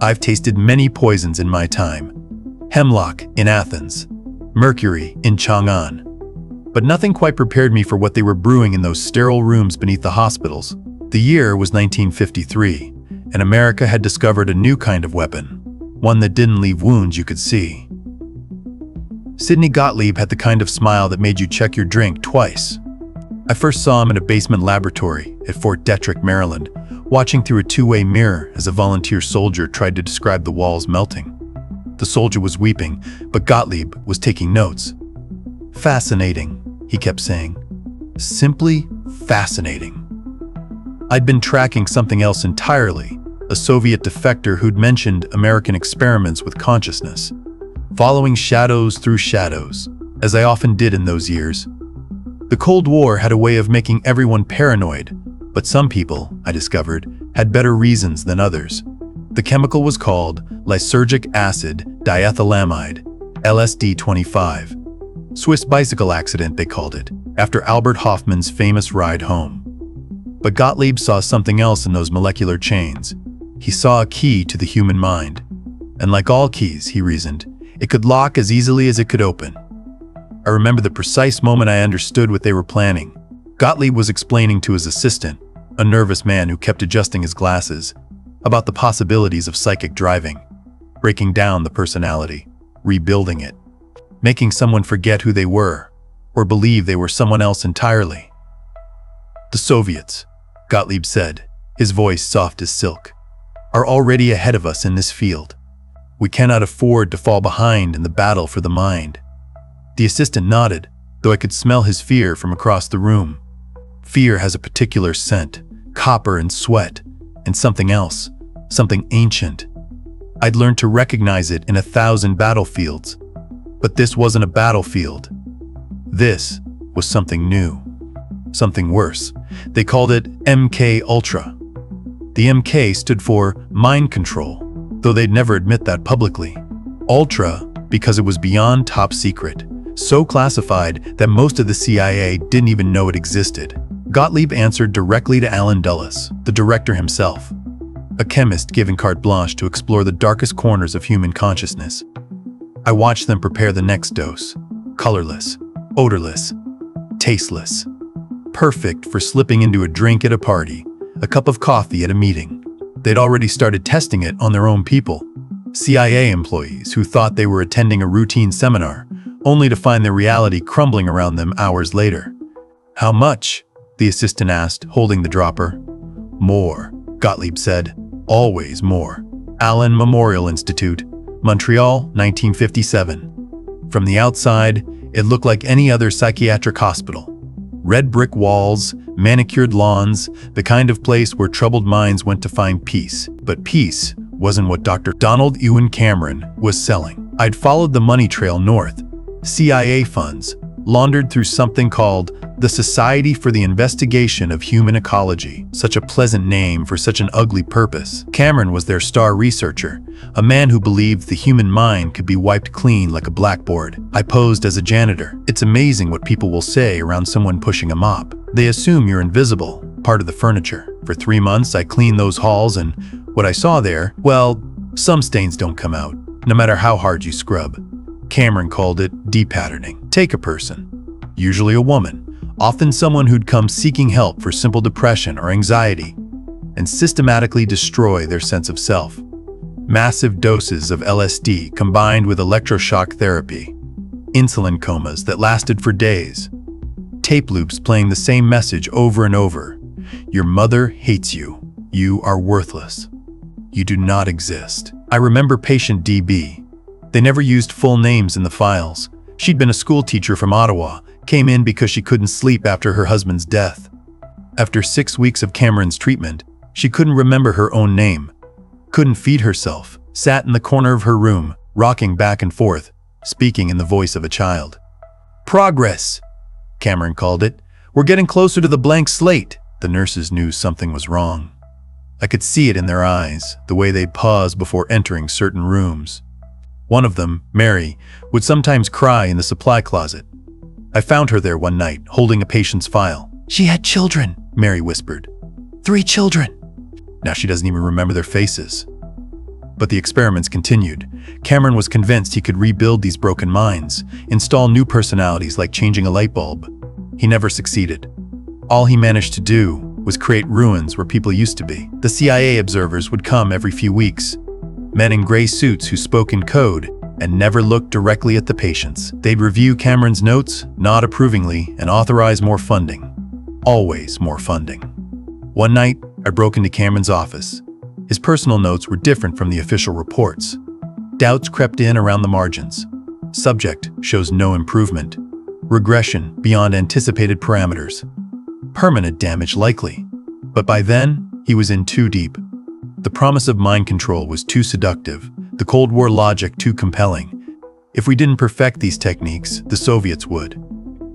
I've tasted many poisons in my time. Hemlock in Athens, mercury in Chang'an. But nothing quite prepared me for what they were brewing in those sterile rooms beneath the hospitals. The year was 1953, and America had discovered a new kind of weapon, one that didn't leave wounds you could see. Sidney Gottlieb had the kind of smile that made you check your drink twice. I first saw him in a basement laboratory at Fort Detrick, Maryland, watching through a two-way mirror as a volunteer soldier tried to describe the walls melting. The soldier was weeping, but Gottlieb was taking notes. "Fascinating," he kept saying. "Simply fascinating." I'd been tracking something else entirely, a Soviet defector who'd mentioned American experiments with consciousness. Following shadows through shadows, as I often did in those years. The Cold War had a way of making everyone paranoid, but some people, I discovered, had better reasons than others. The chemical was called lysergic acid diethylamide, LSD-25. Swiss bicycle accident, they called it, after Albert Hoffman's famous ride home. But Gottlieb saw something else in those molecular chains. He saw a key to the human mind. And like all keys, he reasoned, it could lock as easily as it could open. I remember the precise moment I understood what they were planning. Gottlieb was explaining to his assistant, a nervous man who kept adjusting his glasses, about the possibilities of psychic driving, breaking down the personality, rebuilding it, making someone forget who they were, or believe they were someone else entirely. "The Soviets," Gottlieb said, his voice soft as silk, "are already ahead of us in this field. We cannot afford to fall behind in the battle for the mind." The assistant nodded, though I could smell his fear from across the room. Fear has a particular scent, copper and sweat, and something else, something ancient. I'd learned to recognize it in 1,000 battlefields. But this wasn't a battlefield. This was something new. Something worse. They called it MK Ultra. The MK stood for mind control, though they'd never admit that publicly. Ultra because it was beyond top secret, so classified that most of the CIA didn't even know it existed. Gottlieb answered directly to Alan Dulles, the director himself, a chemist given carte blanche to explore the darkest corners of human consciousness. I watched them prepare the next dose, colorless, odorless, tasteless, perfect for slipping into a drink at a party, a cup of coffee at a meeting. They'd already started testing it on their own people, CIA employees who thought they were attending a routine seminar, only to find their reality crumbling around them hours later. "How much?" the assistant asked, holding the dropper. "More," Gottlieb said. "Always more. Allen Memorial Institute, Montreal, 1957. From the outside, it looked like any other psychiatric hospital. Red brick walls, manicured lawns, the kind of place where troubled minds went to find peace. But peace wasn't what Dr. Donald Ewan Cameron was selling. I'd followed the money trail north. CIA funds, laundered through something called the Society for the Investigation of Human Ecology. Such a pleasant name for such an ugly purpose. Cameron was their star researcher, a man who believed the human mind could be wiped clean like a blackboard. I posed as a janitor. It's amazing what people will say around someone pushing a mop. They assume you're invisible, part of the furniture. For 3 months, I cleaned those halls, and what I saw there, well, some stains don't come out, no matter how hard you scrub. Cameron called it de-patterning. Take a person, usually a woman, often someone who'd come seeking help for simple depression or anxiety, and systematically destroy their sense of self. Massive doses of LSD combined with electroshock therapy, insulin comas that lasted for days, tape loops playing the same message over and over. Your mother hates you. You are worthless. You do not exist. I remember patient DB. They never used full names in the files. She'd been a school teacher from Ottawa, came in because she couldn't sleep after her husband's death. After 6 weeks of Cameron's treatment, she couldn't remember her own name, couldn't feed herself, sat in the corner of her room, rocking back and forth, speaking in the voice of a child. "Progress," Cameron called it. "We're getting closer to the blank slate." The nurses knew something was wrong. I could see it in their eyes, the way they'd pause before entering certain rooms. One of them, Mary, would sometimes cry in the supply closet. I found her there one night, holding a patient's file. "She had children," Mary whispered. "3 children. Now she doesn't even remember their faces. But the experiments continued. Cameron was convinced he could rebuild these broken minds, install new personalities like changing a light bulb. He never succeeded. All he managed to do was create ruins where people used to be. The CIA observers would come every few weeks, men in gray suits who spoke in code and never looked directly at the patients. They'd review Cameron's notes, nod approvingly, and authorize more funding. Always more funding. One night, I broke into Cameron's office. His personal notes were different from the official reports. Doubts crept in around the margins. Subject shows no improvement. Regression beyond anticipated parameters. Permanent damage likely. But by then, he was in too deep. The promise of mind control was too seductive, the Cold War logic too compelling. If we didn't perfect these techniques, the Soviets would.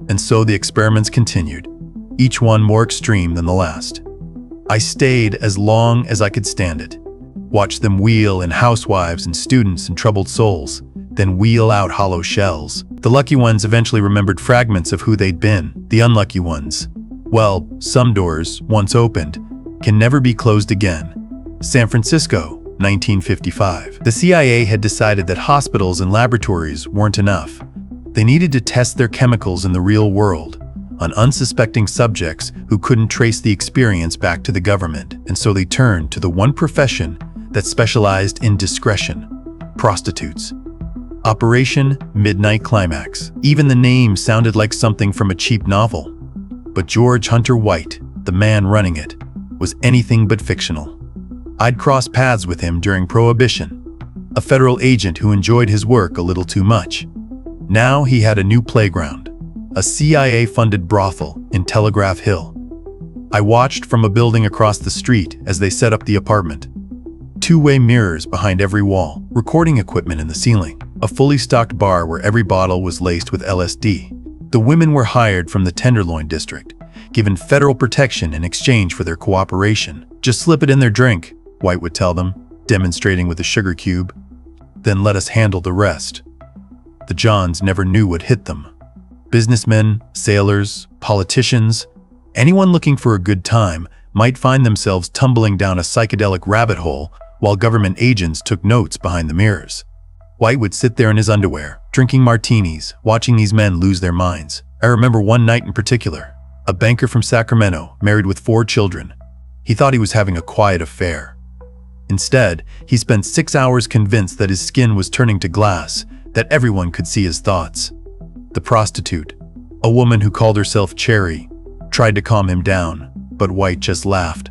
And so the experiments continued, each one more extreme than the last. I stayed as long as I could stand it. Watched them wheel in housewives and students and troubled souls, then wheel out hollow shells. The lucky ones eventually remembered fragments of who they'd been. The unlucky ones, well, some doors, once opened, can never be closed again. San Francisco, 1955. The CIA had decided that hospitals and laboratories weren't enough. They needed to test their chemicals in the real world, on unsuspecting subjects who couldn't trace the experience back to the government, and so they turned to the one profession that specialized in discretion: prostitutes. Operation Midnight Climax. Even the name sounded like something from a cheap novel. But George Hunter White, the man running it, was anything but fictional. I'd crossed paths with him during Prohibition, a federal agent who enjoyed his work a little too much. Now he had a new playground, a CIA-funded brothel in Telegraph Hill. I watched from a building across the street as they set up the apartment. Two-way mirrors behind every wall, recording equipment in the ceiling, a fully stocked bar where every bottle was laced with LSD. The women were hired from the Tenderloin District, given federal protection in exchange for their cooperation. Just slip it in their drink, White would tell them, demonstrating with a sugar cube. Then let us handle the rest. The Johns never knew what hit them. Businessmen, sailors, politicians, anyone looking for a good time might find themselves tumbling down a psychedelic rabbit hole while government agents took notes behind the mirrors. White would sit there in his underwear, drinking martinis, watching these men lose their minds. I remember one night in particular, a banker from Sacramento, married with 4 children. He thought he was having a quiet affair. Instead, he spent 6 hours convinced that his skin was turning to glass, that everyone could see his thoughts. The prostitute, a woman who called herself Cherry, tried to calm him down, but White just laughed.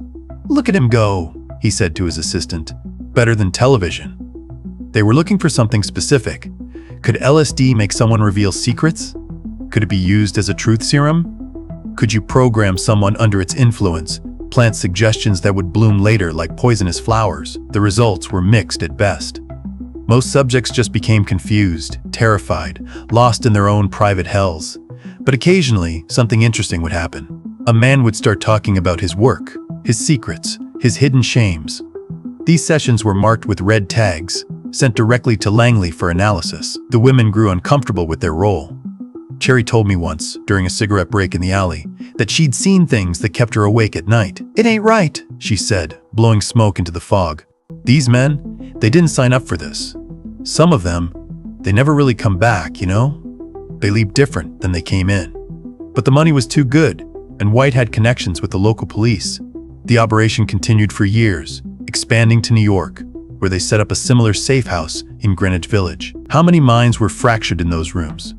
"Look at him go," he said to his assistant. "Better than television." They were looking for something specific. Could LSD make someone reveal secrets? Could it be used as a truth serum? Could you program someone under its influence, plant suggestions that would bloom later like poisonous flowers? The results were mixed at best. Most subjects just became confused, terrified, lost in their own private hells. But occasionally, something interesting would happen. A man would start talking about his work, his secrets, his hidden shames. These sessions were marked with red tags, sent directly to Langley for analysis. The women grew uncomfortable with their role. Cherry told me once, during a cigarette break in the alley, that she'd seen things that kept her awake at night. "It ain't right," she said, blowing smoke into the fog. These men, they didn't sign up for this. Some of them, they never really come back, you know? They leave different than they came in. But the money was too good, and White had connections with the local police. The operation continued for years, expanding to New York, where they set up a similar safe house in Greenwich Village. How many minds were fractured in those rooms?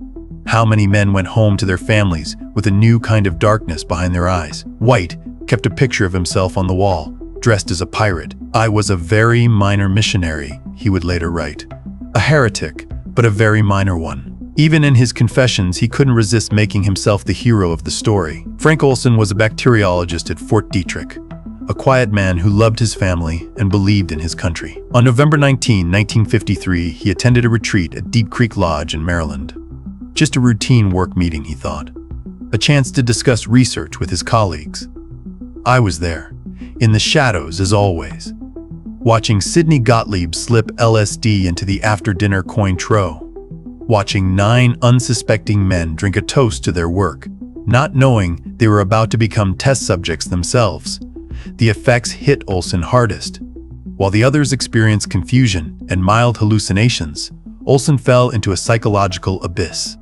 How many men went home to their families with a new kind of darkness behind their eyes? White kept a picture of himself on the wall, dressed as a pirate. "I was a very minor missionary," he would later write. A heretic, but a very minor one. Even in his confessions, he couldn't resist making himself the hero of the story. Frank Olson was a bacteriologist at Fort Detrick, a quiet man who loved his family and believed in his country. On November 19, 1953, he attended a retreat at Deep Creek Lodge in Maryland. Just a routine work meeting, he thought. A chance to discuss research with his colleagues. I was there, in the shadows as always, watching Sidney Gottlieb slip LSD into the after-dinner Cointreau, watching 9 unsuspecting men drink a toast to their work, not knowing they were about to become test subjects themselves. The effects hit Olson hardest. While the others experienced confusion and mild hallucinations, Olson fell into a psychological abyss.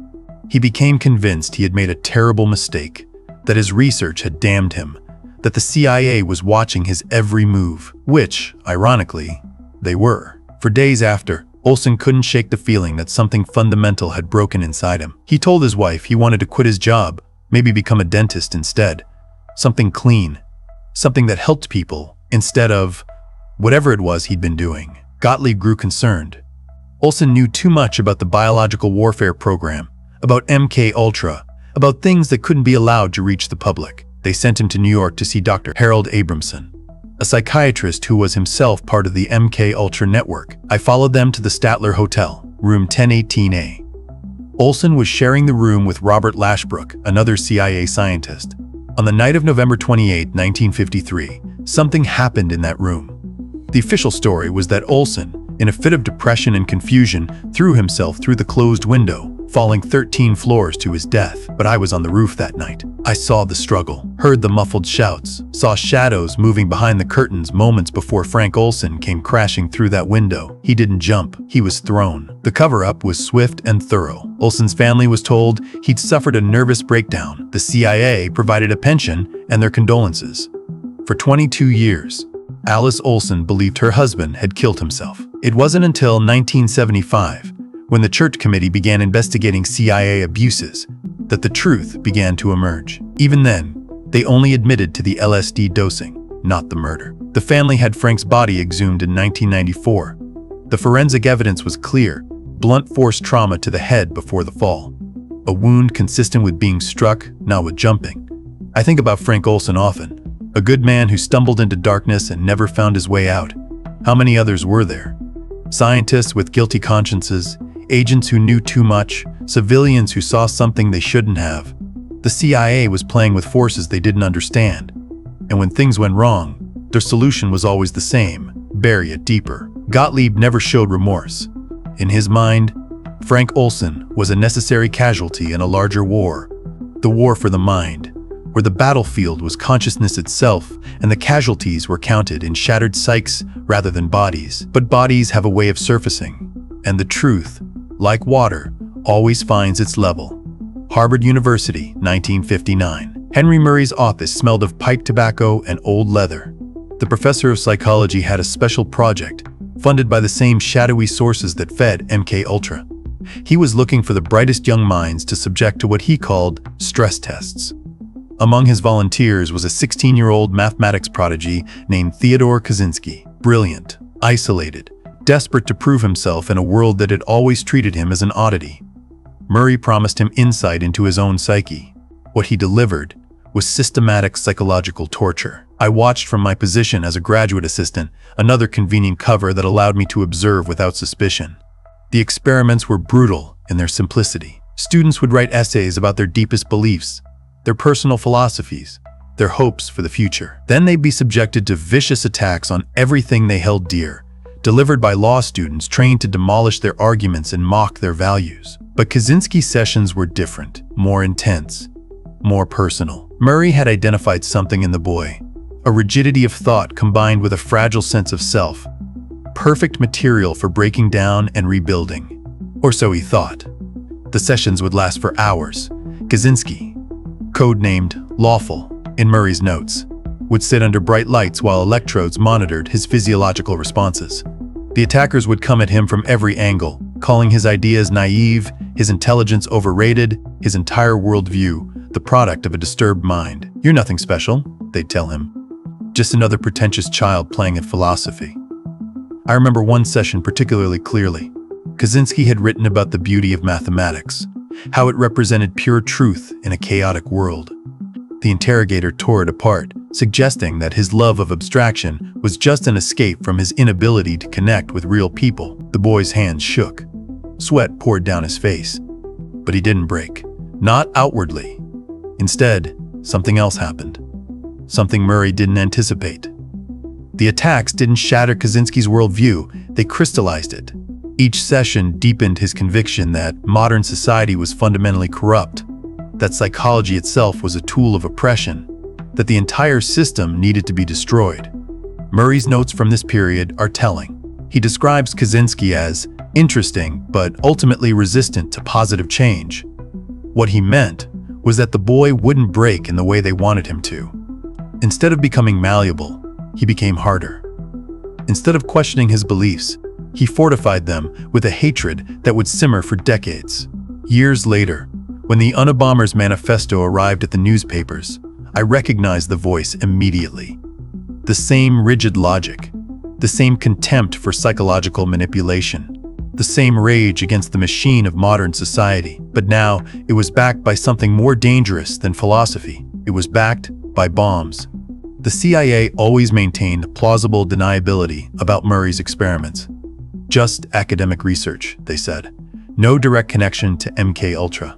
He became convinced he had made a terrible mistake, that his research had damned him, that the CIA was watching his every move, which, ironically, they were. For days after, Olson couldn't shake the feeling that something fundamental had broken inside him. He told his wife he wanted to quit his job, maybe become a dentist instead. Something clean, something that helped people, instead of whatever it was he'd been doing. Gottlieb grew concerned. Olson knew too much about the biological warfare program, about MK Ultra, about things that couldn't be allowed to reach the public. They sent him to New York to see Dr. Harold Abramson, a psychiatrist who was himself part of the MK Ultra network. I followed them to the Statler Hotel, room 1018A. Olson was sharing the room with Robert Lashbrook, another CIA scientist. On the night of November 28, 1953, something happened in that room. The official story was that Olson, in a fit of depression and confusion, threw himself through the closed window, falling 13 floors to his death. But I was on the roof that night. I saw the struggle, heard the muffled shouts, saw shadows moving behind the curtains moments before Frank Olson came crashing through that window. He didn't jump, he was thrown. The cover-up was swift and thorough. Olson's family was told he'd suffered a nervous breakdown. The CIA provided a pension and their condolences. For 22 years, Alice Olson believed her husband had killed himself. It wasn't until 1975, when the Church Committee began investigating CIA abuses, that the truth began to emerge. Even then, they only admitted to the LSD dosing, not the murder. The family had Frank's body exhumed in 1994. The forensic evidence was clear: blunt force trauma to the head before the fall. A wound consistent with being struck, not with jumping. I think about Frank Olson often. A good man who stumbled into darkness and never found his way out. How many others were there? Scientists with guilty consciences, agents who knew too much, civilians who saw something they shouldn't have. The CIA was playing with forces they didn't understand. And when things went wrong, their solution was always the same: bury it deeper. Gottlieb never showed remorse. In his mind, Frank Olson was a necessary casualty in a larger war. The war for the mind, where the battlefield was consciousness itself and the casualties were counted in shattered psyches rather than bodies. But bodies have a way of surfacing, and the truth, like water, always finds its level. Harvard University, 1959. Henry Murray's office smelled of pipe tobacco and old leather. The professor of psychology had a special project, funded by the same shadowy sources that fed MK Ultra. He was looking for the brightest young minds to subject to what he called stress tests. Among his volunteers was a 16-year-old mathematics prodigy named Theodore Kaczynski. Brilliant, isolated, desperate to prove himself in a world that had always treated him as an oddity. Murray promised him insight into his own psyche. What he delivered was systematic psychological torture. I watched from my position as a graduate assistant, another convenient cover that allowed me to observe without suspicion. The experiments were brutal in their simplicity. Students would write essays about their deepest beliefs, their personal philosophies, their hopes for the future. Then they'd be subjected to vicious attacks on everything they held dear, delivered by law students trained to demolish their arguments and mock their values. But Kaczynski's sessions were different, more intense, more personal. Murray had identified something in the boy, a rigidity of thought combined with a fragile sense of self, perfect material for breaking down and rebuilding. Or so he thought. The sessions would last for hours. Kaczynski, codenamed Lawful in Murray's notes, would sit under bright lights while electrodes monitored his physiological responses. The attackers would come at him from every angle, calling his ideas naive, his intelligence overrated, his entire worldview the product of a disturbed mind. "You're nothing special," they'd tell him. "Just another pretentious child playing at philosophy." I remember one session particularly clearly. Kaczynski had written about the beauty of mathematics, how it represented pure truth in a chaotic world. The interrogator tore it apart, suggesting that his love of abstraction was just an escape from his inability to connect with real people. The boy's hands shook. Sweat poured down his face. But he didn't break. Not outwardly. Instead, something else happened. Something Murray didn't anticipate. The attacks didn't shatter Kaczynski's worldview, they crystallized it. Each session deepened his conviction that modern society was fundamentally corrupt, that psychology itself was a tool of oppression, that the entire system needed to be destroyed. Murray's notes from this period are telling. He describes Kaczynski as interesting, but ultimately resistant to positive change. What he meant was that the boy wouldn't break in the way they wanted him to. Instead of becoming malleable, he became harder. Instead of questioning his beliefs, he fortified them with a hatred that would simmer for decades. Years later, when the Unabomber's manifesto arrived at the newspapers, I recognized the voice immediately. The same rigid logic, the same contempt for psychological manipulation, the same rage against the machine of modern society. But now, it was backed by something more dangerous than philosophy. It was backed by bombs. The CIA always maintained plausible deniability about Murray's experiments. Just academic research, they said. No direct connection to MK Ultra.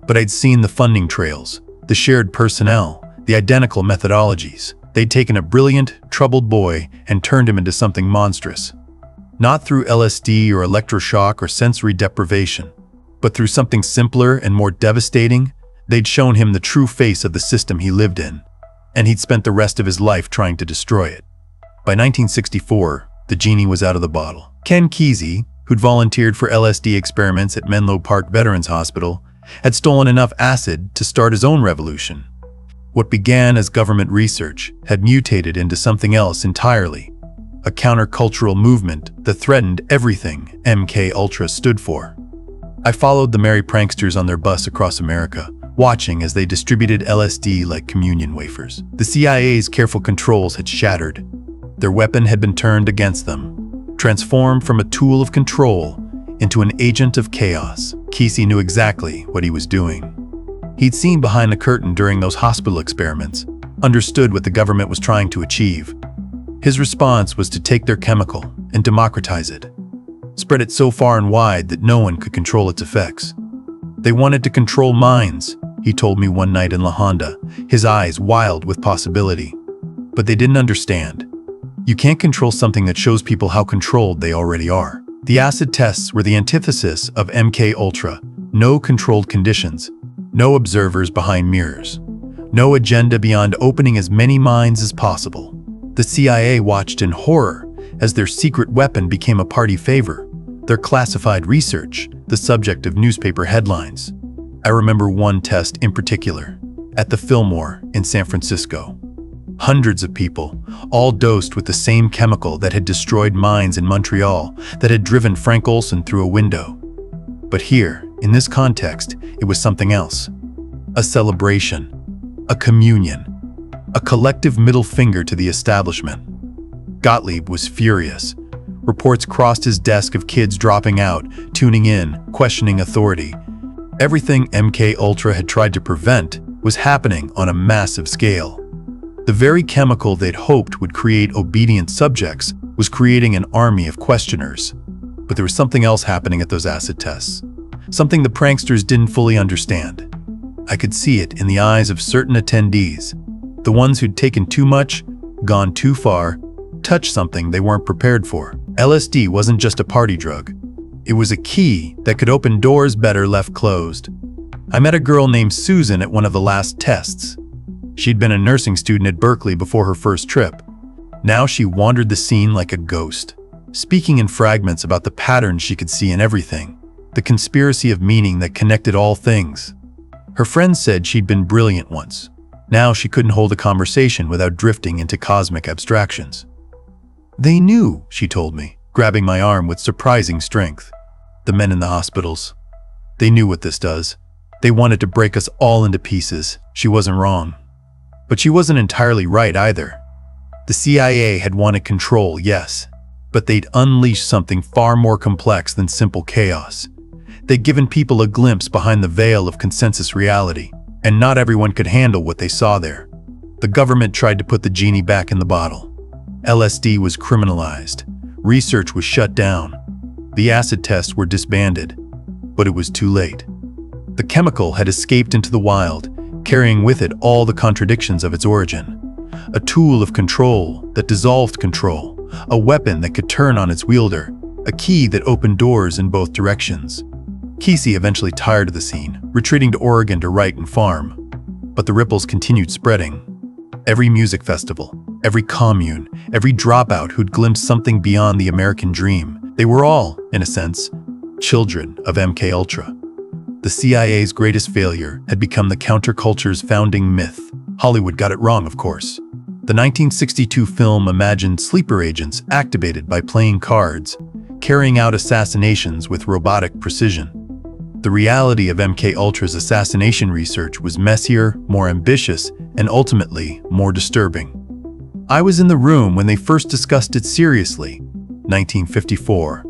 But I'd seen the funding trails, the shared personnel, the identical methodologies. They'd taken a brilliant, troubled boy and turned him into something monstrous. Not through LSD or electroshock or sensory deprivation, but through something simpler and more devastating. They'd shown him the true face of the system he lived in, and he'd spent the rest of his life trying to destroy it. By 1964, the genie was out of the bottle. Ken Kesey, who'd volunteered for LSD experiments at Menlo Park Veterans Hospital, had stolen enough acid to start his own revolution. What began as government research had mutated into something else entirely, a countercultural movement that threatened everything MK Ultra stood for. I followed the merry pranksters on their bus across America, watching as they distributed LSD like communion wafers. The CIA's careful controls had shattered. Their weapon had been turned against them, transformed from a tool of control into an agent of chaos. Kesey knew exactly what he was doing. He'd seen behind the curtain during those hospital experiments, understood what the government was trying to achieve. His response was to take their chemical and democratize it, spread it so far and wide that no one could control its effects. They wanted to control minds, he told me one night in La Honda, his eyes wild with possibility. But they didn't understand. You can't control something that shows people how controlled they already are. The acid tests were the antithesis of MK Ultra. No controlled conditions, no observers behind mirrors, no agenda beyond opening as many minds as possible. The CIA watched in horror as their secret weapon became a party favor, their classified research the subject of newspaper headlines. I remember one test in particular, at the Fillmore in San Francisco. Hundreds of people, all dosed with the same chemical that had destroyed minds in Montreal, that had driven Frank Olson through a window. But here, in this context, it was something else. A celebration, a communion, a collective middle finger to the establishment. Gottlieb was furious. Reports crossed his desk of kids dropping out, tuning in, questioning authority. Everything MK Ultra had tried to prevent was happening on a massive scale. The very chemical they'd hoped would create obedient subjects was creating an army of questioners. But there was something else happening at those acid tests. Something the pranksters didn't fully understand. I could see it in the eyes of certain attendees. The ones who'd taken too much, gone too far, touched something they weren't prepared for. LSD wasn't just a party drug. It was a key that could open doors better left closed. I met a girl named Susan at one of the last tests. She'd been a nursing student at Berkeley before her first trip. Now she wandered the scene like a ghost, speaking in fragments about the patterns she could see in everything, the conspiracy of meaning that connected all things. Her friends said she'd been brilliant once. Now she couldn't hold a conversation without drifting into cosmic abstractions. They knew, she told me, grabbing my arm with surprising strength. The men in the hospitals. They knew what this does. They wanted to break us all into pieces. She wasn't wrong. But she wasn't entirely right either. The CIA had wanted control, yes, but they'd unleashed something far more complex than simple chaos. They'd given people a glimpse behind the veil of consensus reality, and not everyone could handle what they saw there. The government tried to put the genie back in the bottle. LSD was criminalized. Research was shut down. The acid tests were disbanded, but it was too late. The chemical had escaped into the wild, carrying with it all the contradictions of its origin. A tool of control that dissolved control, a weapon that could turn on its wielder, a key that opened doors in both directions. Kesey eventually tired of the scene, retreating to Oregon to write and farm. But the ripples continued spreading. Every music festival, every commune, every dropout who'd glimpsed something beyond the American dream. They were all, in a sense, children of MKUltra. The CIA's greatest failure had become the counterculture's founding myth. Hollywood got it wrong, of course. The 1962 film imagined sleeper agents activated by playing cards, carrying out assassinations with robotic precision. The reality of MKUltra's assassination research was messier, more ambitious, and ultimately more disturbing. I was in the room when they first discussed it seriously. 1954,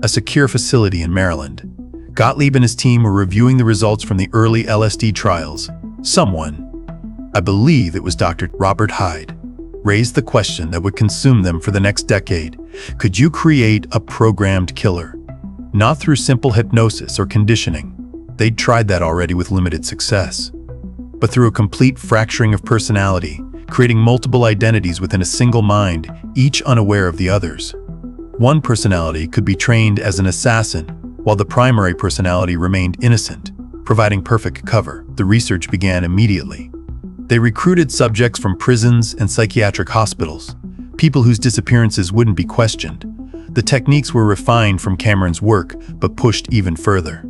a secure facility in Maryland. Gottlieb and his team were reviewing the results from the early LSD trials. Someone, I believe it was Dr. Robert Hyde, raised the question that would consume them for the next decade. Could you create a programmed killer? Not through simple hypnosis or conditioning. They'd tried that already with limited success. But through a complete fracturing of personality, creating multiple identities within a single mind, each unaware of the others. One personality could be trained as an assassin, while the primary personality remained innocent, providing perfect cover. The research began immediately. They recruited subjects from prisons and psychiatric hospitals, people whose disappearances wouldn't be questioned. The techniques were refined from Cameron's work, but pushed even further.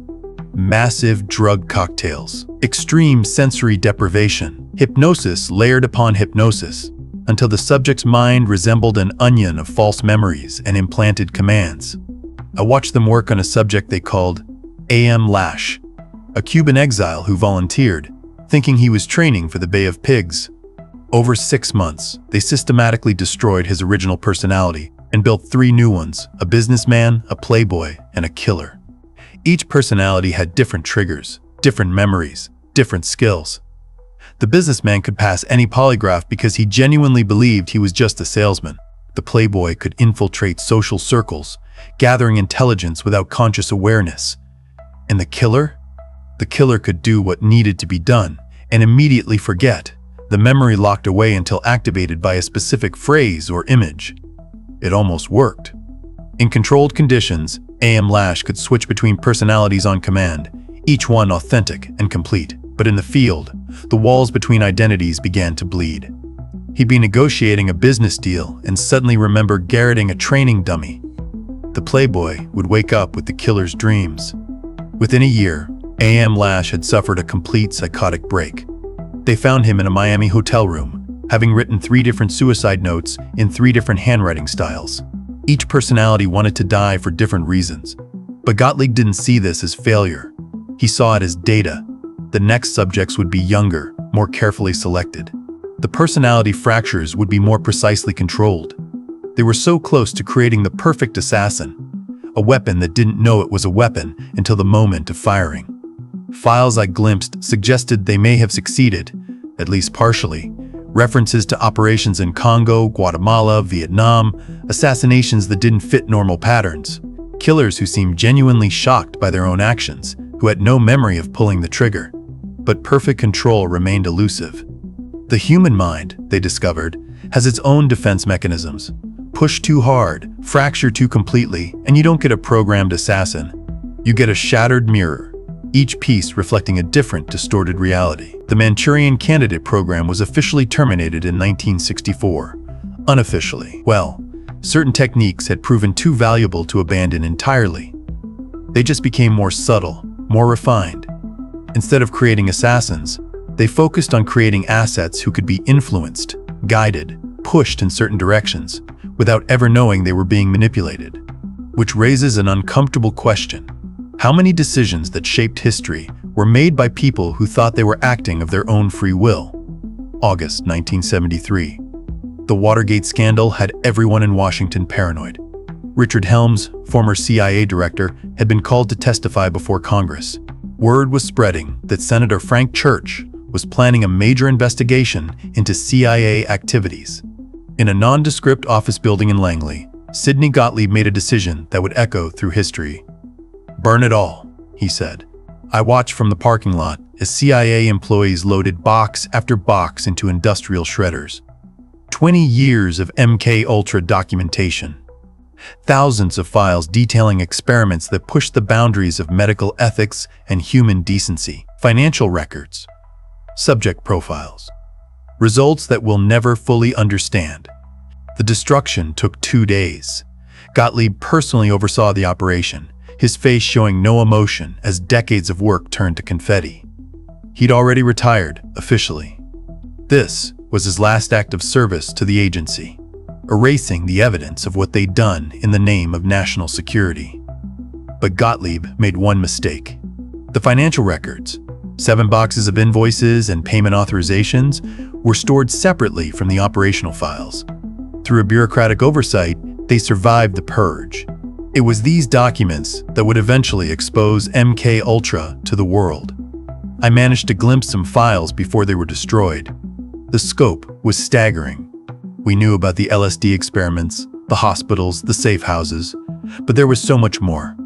Massive drug cocktails, extreme sensory deprivation, hypnosis layered upon hypnosis, until the subject's mind resembled an onion of false memories and implanted commands. I watched them work on a subject they called A.M. Lash, a Cuban exile who volunteered, thinking he was training for the Bay of Pigs. Over 6 months, they systematically destroyed his original personality and built 3 new ones: a businessman, a playboy, and a killer. Each personality had different triggers, different memories, different skills. The businessman could pass any polygraph because he genuinely believed he was just a salesman. The playboy could infiltrate social circles, gathering intelligence without conscious awareness. And the killer? The killer could do what needed to be done and immediately forget, the memory locked away until activated by a specific phrase or image. It almost worked. In controlled conditions, A.M. Lash could switch between personalities on command, each one authentic and complete. But in the field, the walls between identities began to bleed. He'd be negotiating a business deal and suddenly remember garroting a training dummy. The playboy would wake up with the killer's dreams. Within a year, A.M. Lash had suffered a complete psychotic break. They found him in a Miami hotel room, having written 3 different suicide notes in 3 different handwriting styles. Each personality wanted to die for different reasons. But Gottlieb didn't see this as failure. He saw it as data. The next subjects would be younger, more carefully selected. The personality fractures would be more precisely controlled. They were so close to creating the perfect assassin, a weapon that didn't know it was a weapon until the moment of firing. Files I glimpsed suggested they may have succeeded, at least partially. References to operations in Congo, Guatemala, Vietnam, assassinations that didn't fit normal patterns. Killers who seemed genuinely shocked by their own actions, who had no memory of pulling the trigger. But perfect control remained elusive. The human mind, they discovered, has its own defense mechanisms. Push too hard, fracture too completely, and you don't get a programmed assassin. You get a shattered mirror, each piece reflecting a different, distorted reality. The Manchurian Candidate program was officially terminated in 1964. Unofficially, well, certain techniques had proven too valuable to abandon entirely. They just became more subtle, more refined. Instead of creating assassins, they focused on creating assets who could be influenced, guided, pushed in certain directions, without ever knowing they were being manipulated. Which raises an uncomfortable question. How many decisions that shaped history were made by people who thought they were acting of their own free will? August 1973. The Watergate scandal had everyone in Washington paranoid. Richard Helms, former CIA director, had been called to testify before Congress. Word was spreading that Senator Frank Church was planning a major investigation into CIA activities. In a nondescript office building in Langley, Sidney Gottlieb made a decision that would echo through history. "Burn it all," he said. I watched from the parking lot as CIA employees loaded box after box into industrial shredders. 20 years of MKUltra documentation. Thousands of files detailing experiments that pushed the boundaries of medical ethics and human decency. Financial records. Subject profiles. Results that we'll never fully understand. The destruction took 2 days. Gottlieb personally oversaw the operation, his face showing no emotion as decades of work turned to confetti. He'd already retired, officially. This was his last act of service to the agency, erasing the evidence of what they'd done in the name of national security. But Gottlieb made one mistake. The financial records, 7 boxes of invoices and payment authorizations, were stored separately from the operational files. Through a bureaucratic oversight, they survived the purge. It was these documents that would eventually expose MK Ultra to the world. I managed to glimpse some files before they were destroyed. The scope was staggering. We knew about the LSD experiments, the hospitals, the safe houses, but there was so much more.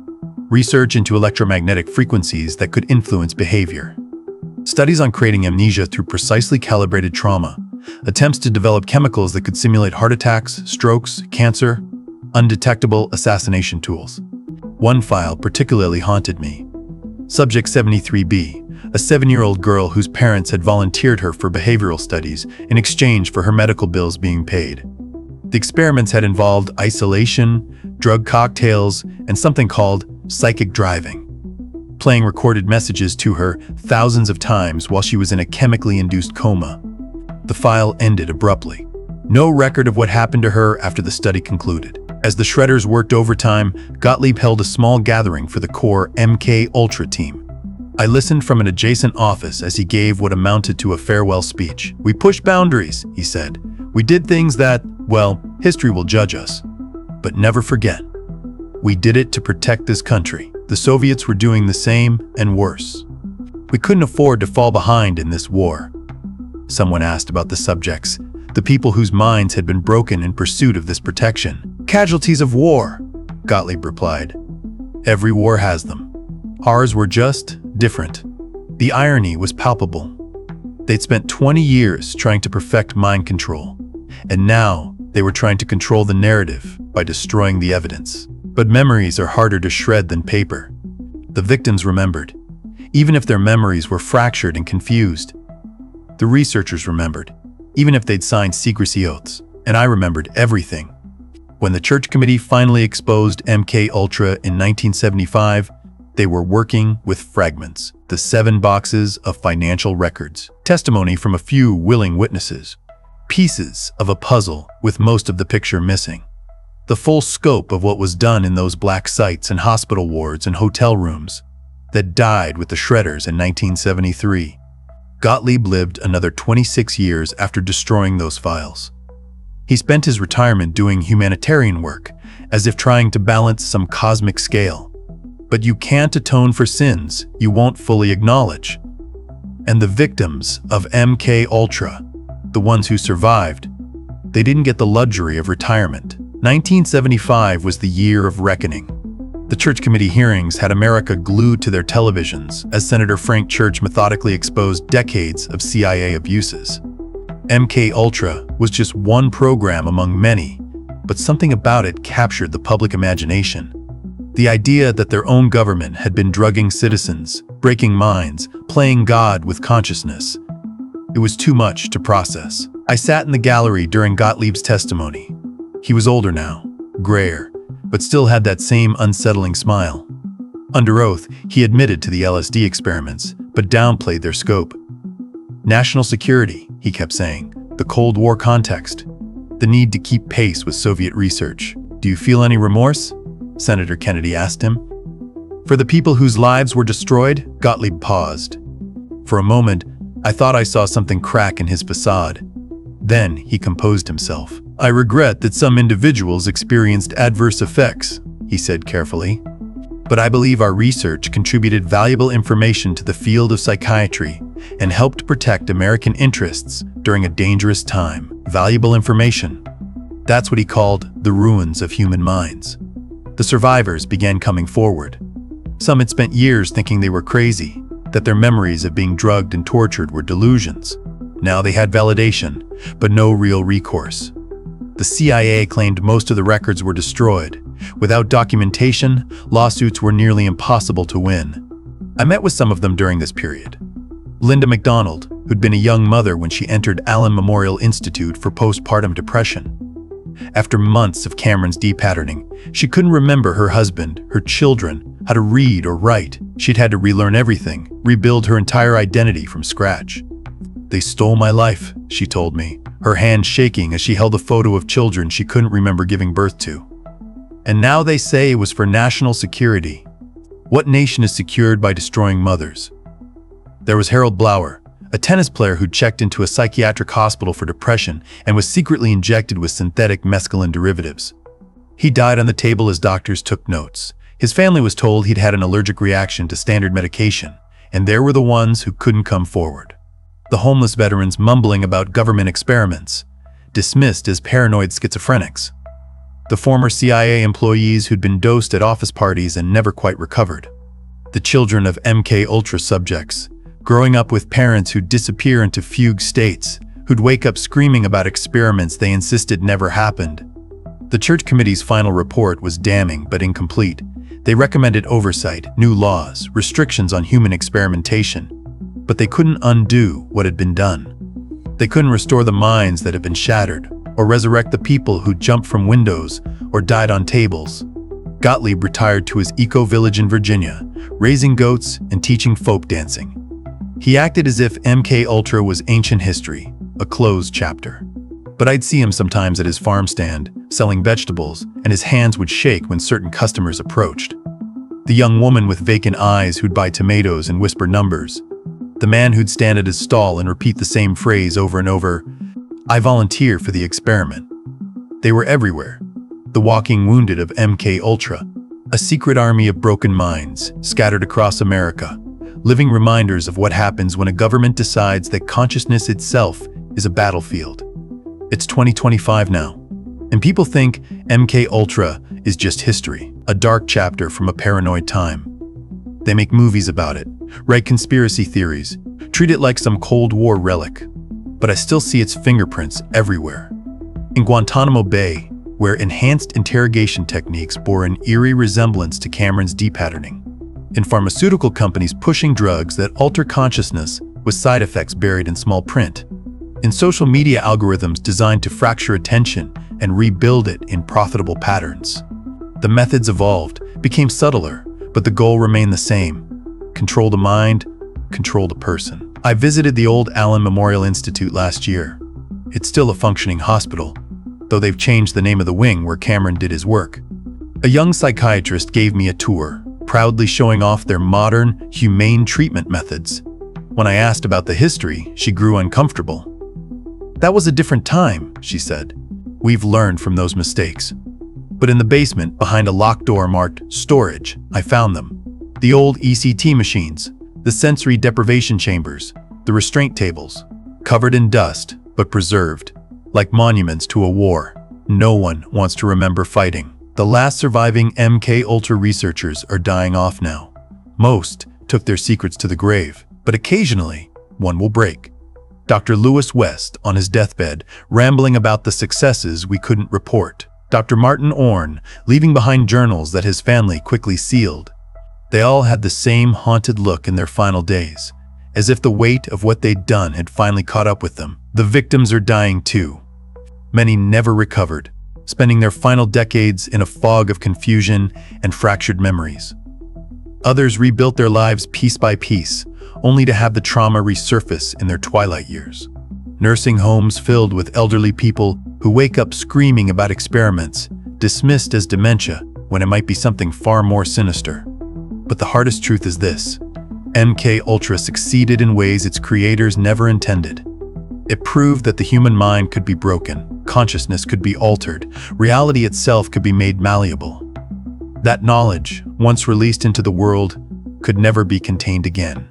Research into electromagnetic frequencies that could influence behavior. Studies on creating amnesia through precisely calibrated trauma. Attempts to develop chemicals that could simulate heart attacks, strokes, cancer. Undetectable assassination tools. One file particularly haunted me. Subject 73B, a 7-year-old girl whose parents had volunteered her for behavioral studies in exchange for her medical bills being paid. The experiments had involved isolation, drug cocktails, and something called psychic driving. Playing recorded messages to her thousands of times while she was in a chemically induced coma. The file ended abruptly. No record of what happened to her after the study concluded. As the shredders worked overtime, Gottlieb held a small gathering for the core MK Ultra team. I listened from an adjacent office as he gave what amounted to a farewell speech. "We pushed boundaries," he said. "We did things that, well, history will judge us. But never forget, we did it to protect this country. The Soviets were doing the same and worse. We couldn't afford to fall behind in this war." Someone asked about the subjects, the people whose minds had been broken in pursuit of this protection. "Casualties of war," Gottlieb replied. "Every war has them. Ours were just different." The irony was palpable. They'd spent 20 years trying to perfect mind control, and now they were trying to control the narrative by destroying the evidence. But memories are harder to shred than paper. The victims remembered, even if their memories were fractured and confused. The researchers remembered, even if they'd signed secrecy oaths, and I remembered everything. When the Church Committee finally exposed MK Ultra in 1975, they were working with fragments, the 7 boxes of financial records, testimony from a few willing witnesses, pieces of a puzzle with most of the picture missing. The full scope of what was done in those black sites and hospital wards and hotel rooms that died with the shredders in 1973. Gottlieb lived another 26 years after destroying those files. He spent his retirement doing humanitarian work, as if trying to balance some cosmic scale. But you can't atone for sins you won't fully acknowledge. And the victims of MK Ultra, the ones who survived, they didn't get the luxury of retirement. 1975 was the year of reckoning. The Church Committee hearings had America glued to their televisions as Senator Frank Church methodically exposed decades of CIA abuses. MK Ultra was just one program among many, but something about it captured the public imagination. The idea that their own government had been drugging citizens, breaking minds, playing God with consciousness. It was too much to process. I sat in the gallery during Gottlieb's testimony. He was older now, grayer, but still had that same unsettling smile. Under oath, he admitted to the LSD experiments, but downplayed their scope. National security, he kept saying, the Cold War context, the need to keep pace with Soviet research. "Do you feel any remorse?" Senator Kennedy asked him. "For the people whose lives were destroyed?" Gottlieb paused. For a moment, I thought I saw something crack in his facade. Then he composed himself. "I regret that some individuals experienced adverse effects," he said carefully. "But I believe our research contributed valuable information to the field of psychiatry and helped protect American interests during a dangerous time." Valuable information. That's what he called the ruins of human minds. The survivors began coming forward. Some had spent years thinking they were crazy, that their memories of being drugged and tortured were delusions. Now they had validation, but no real recourse. The CIA claimed most of the records were destroyed. Without documentation, lawsuits were nearly impossible to win. I met with some of them during this period. Linda McDonald, who'd been a young mother when she entered Allen Memorial Institute for postpartum depression. After months of Cameron's de-patterning, she couldn't remember her husband, her children, how to read or write. She'd had to relearn everything, rebuild her entire identity from scratch. "They stole my life," she told me, her hand shaking as she held a photo of children she couldn't remember giving birth to. "And now they say it was for national security. What nation is secured by destroying mothers?" There was Harold Blower, a tennis player who checked into a psychiatric hospital for depression and was secretly injected with synthetic mescaline derivatives. He died on the table as doctors took notes. His family was told he'd had an allergic reaction to standard medication, and there were the ones who couldn't come forward. The homeless veterans mumbling about government experiments, dismissed as paranoid schizophrenics. The former CIA employees who'd been dosed at office parties and never quite recovered. The children of MK Ultra subjects, growing up with parents who'd disappear into fugue states, who'd wake up screaming about experiments they insisted never happened. The Church Committee's final report was damning but incomplete. They recommended oversight, new laws, restrictions on human experimentation, but they couldn't undo what had been done. They couldn't restore the minds that had been shattered, or resurrect the people who jumped from windows or died on tables. Gottlieb retired to his eco-village in Virginia, raising goats and teaching folk dancing. He acted as if MK Ultra was ancient history, a closed chapter. But I'd see him sometimes at his farm stand, selling vegetables, and his hands would shake when certain customers approached. The young woman with vacant eyes who'd buy tomatoes and whisper numbers. The man who'd stand at his stall and repeat the same phrase over and over, "I volunteer for the experiment." They were everywhere. The walking wounded of MK Ultra, a secret army of broken minds scattered across America, living reminders of what happens when a government decides that consciousness itself is a battlefield. It's 2025 now, and people think MK Ultra is just history, a dark chapter from a paranoid time. They make movies about it, write conspiracy theories, treat it like some Cold War relic. But I still see its fingerprints everywhere. In Guantanamo Bay, where enhanced interrogation techniques bore an eerie resemblance to Cameron's de-patterning. In pharmaceutical companies pushing drugs that alter consciousness with side effects buried in small print. In social media algorithms designed to fracture attention and rebuild it in profitable patterns. The methods evolved, became subtler, but the goal remained the same. Control the mind, control the person. I visited the old Allen Memorial Institute last year. It's still a functioning hospital, though they've changed the name of the wing where Cameron did his work. A young psychiatrist gave me a tour, proudly showing off their modern, humane treatment methods. When I asked about the history, she grew uncomfortable. "That was a different time," she said. "We've learned from those mistakes." But in the basement, behind a locked door marked storage, I found them. The old ECT machines, the sensory deprivation chambers, the restraint tables, covered in dust, but preserved, like monuments to a war no one wants to remember fighting. The last surviving MK Ultra researchers are dying off now. Most took their secrets to the grave, but occasionally, one will break. Dr. Lewis West on his deathbed, rambling about the successes we couldn't report. Dr. Martin Orne, leaving behind journals that his family quickly sealed. They all had the same haunted look in their final days, as if the weight of what they'd done had finally caught up with them. The victims are dying too. Many never recovered, spending their final decades in a fog of confusion and fractured memories. Others rebuilt their lives piece by piece, only to have the trauma resurface in their twilight years. Nursing homes filled with elderly people who wake up screaming about experiments, dismissed as dementia when it might be something far more sinister. But the hardest truth is this: MK Ultra succeeded in ways its creators never intended. It proved that the human mind could be broken, consciousness could be altered, reality itself could be made malleable. That knowledge, once released into the world, could never be contained again.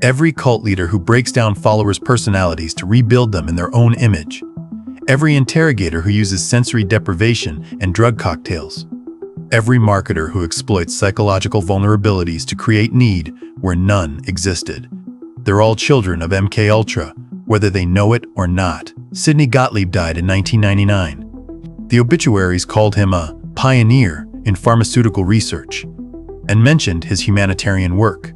Every cult leader who breaks down followers' personalities to rebuild them in their own image. Every interrogator who uses sensory deprivation and drug cocktails. Every marketer who exploits psychological vulnerabilities to create need where none existed. They're all children of MK Ultra, whether they know it or not. Sidney Gottlieb died in 1999. The obituaries called him a pioneer in pharmaceutical research and mentioned his humanitarian work.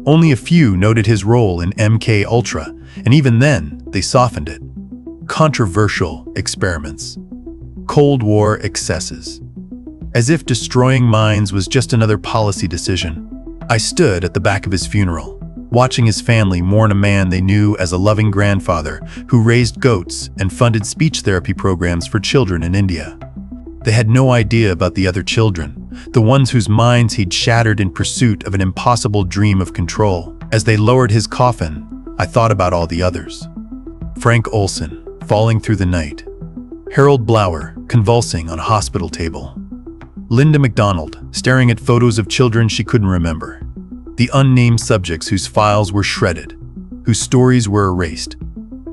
Only a few noted his role in MK Ultra, and even then, they softened it. Controversial experiments. Cold War excesses. As if destroying minds was just another policy decision, I stood at the back of his funeral, watching his family mourn a man they knew as a loving grandfather who raised goats and funded speech therapy programs for children in India. They had no idea about the other children, the ones whose minds he'd shattered in pursuit of an impossible dream of control. As they lowered his coffin, I thought about all the others. Frank Olson, falling through the night. Harold Blauer, convulsing on a hospital table. Linda McDonald, staring at photos of children she couldn't remember. The unnamed subjects whose files were shredded, whose stories were erased,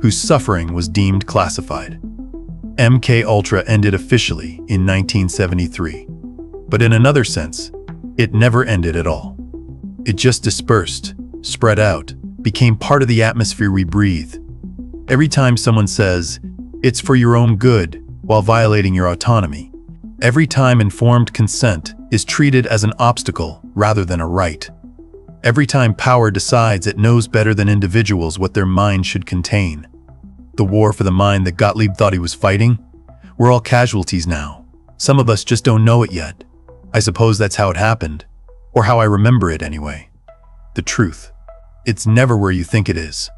whose suffering was deemed classified. MK Ultra ended officially in 1973. But in another sense, it never ended at all. It just dispersed, spread out, became part of the atmosphere we breathe. Every time someone says, "It's for your own good," while violating your autonomy, every time informed consent is treated as an obstacle rather than a right, every time power decides it knows better than individuals what their mind should contain. The war for the mind that Gottlieb thought he was fighting? We're all casualties now. Some of us just don't know it yet. I suppose that's how it happened, or how I remember it anyway. The truth. It's never where you think it is.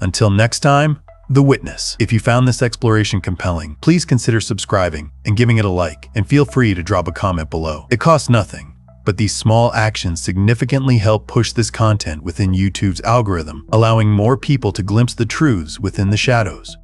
Until next time, The Witness. If you found this exploration compelling, please consider subscribing and giving it a like, and feel free to drop a comment below. It costs nothing, but these small actions significantly help push this content within YouTube's algorithm, allowing more people to glimpse the truths within the shadows.